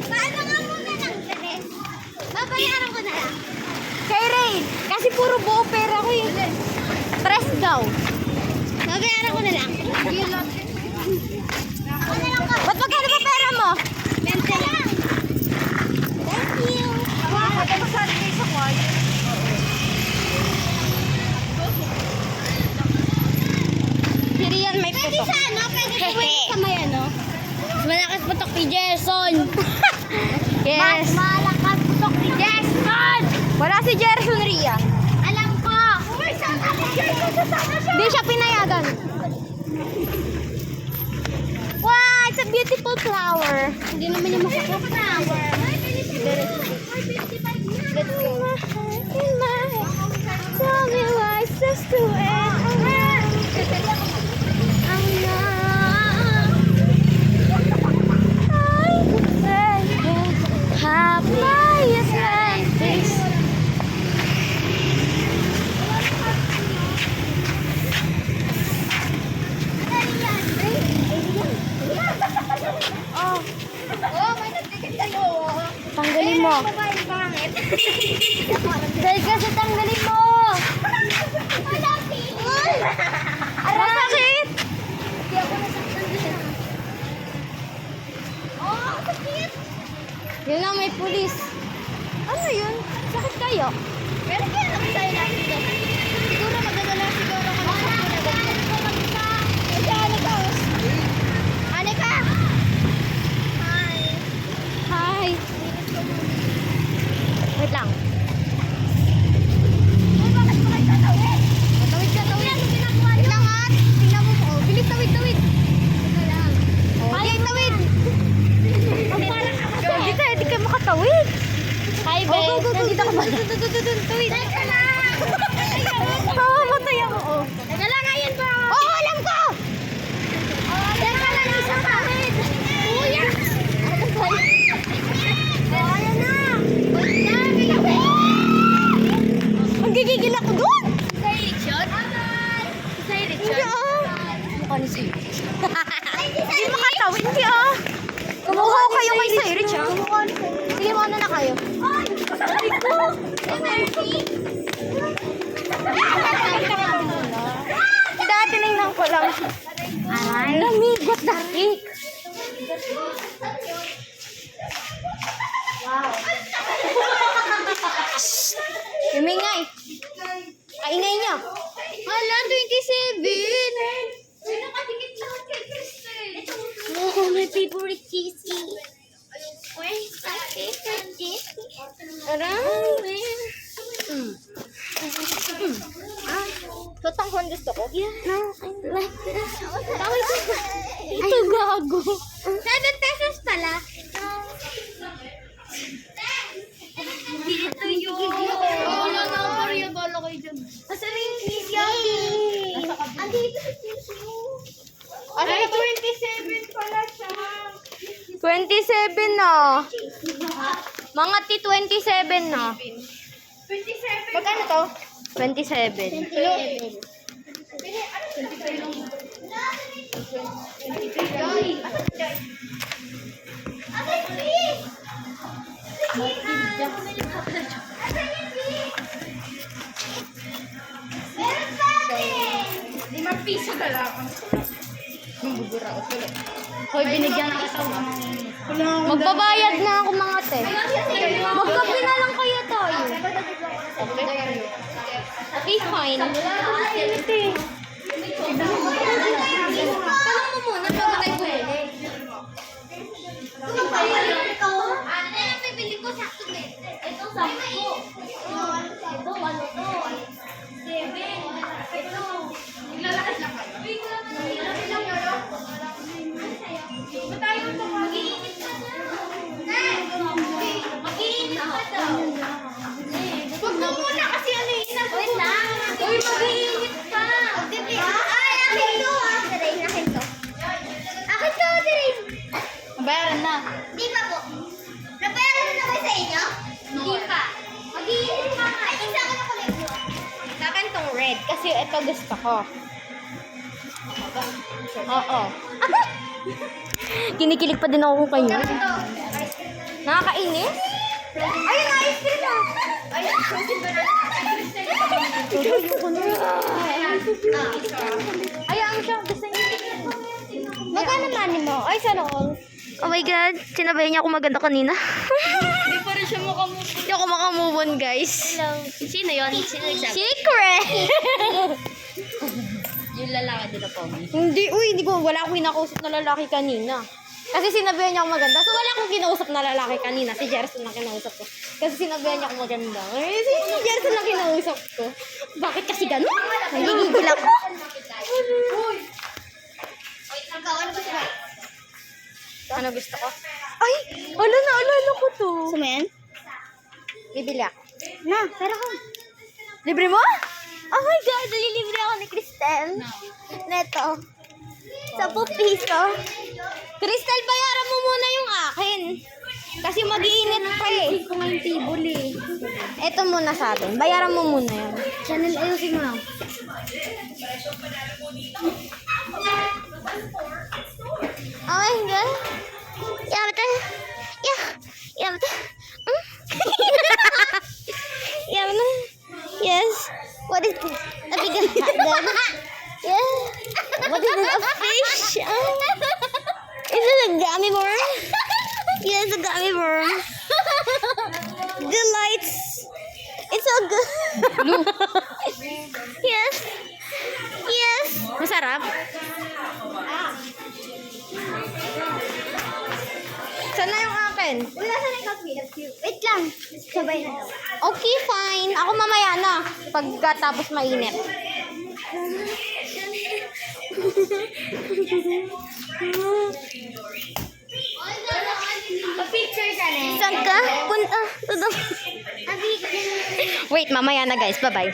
Paano nga muna ng dress? Babayaran ko na lang. Kay Ray, kasi puro buo pera ko eh. Tres daw. Babayaran ko na lang. Ba't magkano ba pera mo? 20 lang. Thank you. Si Rian may Pwede putok. sa ano? Pwede sa wait sa may ano? Malakas putok ni Gerson. Yes. Malakas putok ni Jason! Wala si Gerson, Rian. Alam ko! Uy, saan kami Jason? Sasama siya! Hindi siya pinayagan. Wow, it's a beautiful flower. Hindi naman yung masakot flower. Let's go. In my head, tell me why it's just to end. I'm not. I could say have my like this. Oh, may nagtikin kayo. Tanggalin mo. Babae pangit. Dahil kasi tanggalin mo. Wala pili. Masakit. Hindi ako nasaktan din. Oh, sakit. Yun lang, may pulis. Ano yun? Sakit kayo? Pero kaya naman tayo natin dito. Siguro magdadala siguro kami sa Anika! Anika! Anika! Hi! Hi. Wait lang. Uy, bakit mo kayo tatawid? Tawid ka, tawid. Ano ginagawa niyo? Wait lang ha! Tingnan mo po. Bilis, tawid, tawid. Ito lang. Okay, tawid. Ang parang ako to. Hindi ka, hindi ka makatawid. Hi, Go, go, go, go. Nandito ka ba? Tawid. Teka lang! Mamamatay ako. Oh. Teka lang, ayan ba? Oo, alam ko. Teka lang, isa pa. Kuya! Oh, ayan na! Wait lang, kaya Ang gigigil ako doon. Sa eleksyon? Sa Hindi eleksyon? Mukha ni Sir. Ay, Hindi makatawid. Hindi Kumuha ko kayo kay Sir Rich ah. Sige, muna na kayo. Ay! Sabi ko! Emergency! Dati tinignan ko lang. Aray! Lamig, what the heck? Wow! Humingay. Kaingay niyo. Hala, 27! Ay, nakatikit lahat kay Kristen. Oh, my favorite cheesy. Uy, sa favorite Jessie. Aray. Tutang kung gusto ko. Yeah. No, I like this. Tawag ko. Ito gago. 7 pesos pala. Dito yun. Wala na ang Maria. Bala kayo dyan. Asan yung Jessie? Andito si Jessie. Ay, 27 pala siya. 27 na. Mga T27 na. 27. Magkano to? 27. Piso ka lang. Hoy, binigyan na kita. Magbabayad na ako mga te. Magkape na lang kaya tayo. Okay, fine. Tanong mo muna bago tayo bumili. Ate, ang bibili ko sakto din. Ito, 10. Ito, ano to? 7. Ito. Naglalakad lang kayo. Naglalakad lang kayo. Ba't tayo ito? Mag-iinit ka na. Mag-iinit ka daw. Huwag mo muna kasi ano yung wait lang. Uy, mag-iinit pa. Ay, akin to ah. Akin to. Akin to, Dirin. Bayaran na. Di pa po. Nabayaran na ba sa inyo? Hindi pa. Mag-iinit pa nga. Ay, isa ka na kulay blue. Sa akin tong red kasi ito gusto ko. Oo. Kinikilig pa din ako kanya. Nakakainis? Ayun, ice cream na. Ayun, susin ba natin? Ayoko na. Ayaan siya. Gusto niya. Magkano money mo? Ay, sana all. Oh my God. Sinabayan niya ako maganda kanina. Hindi pa rin siya makamove. Hindi ako makamove on, guys. Hello. Sino yun? Sino nagsabi? Secret! Yung lalaki din na pogi. Hindi, wala akong kinakausap na lalaki kanina. Kasi sinabihan niya ako maganda. So, wala akong kinausap na lalaki kanina. Si Jerson lang kinausap ko. Kasi sinabihan niya ako maganda. Eh, si Jerson lang kinausap ko. Bakit kasi gano'n? Nagigigil ako. Uy! Wait, nagkawan ba siya? Ano gusto ko? Ay! Ala, naalala ko to. Gusto mo yan? Bibili ako. Na, pero ko. Libre mo? Oh my God! Nalilibre ako ni Cristel. Neto. 10 piso. Cristel, bayaran mo muna yung akin. Kasi mag-iinit pa eh. Ko nga yung table eh. Ito muna sa atin. Bayaran mo muna yun. Channel, ayusin mo. Oh my God. Yamata. Yamata. Yamata. Yes. What is this? A big hot dog. Yeah. What is this? A fish? Is it a gummy worm? Yes, a gummy worm. Delights. It's so good. Yes. Yes. Masarap. Sana yung akin. Wala sa yung coffee. Wait lang. Sabay na daw. Okay, fine. Ako mamaya na. Pagkatapos mainit. Pa-picture ka na. Saan ka? Punta. Wait, mamaya na guys. Bye-bye.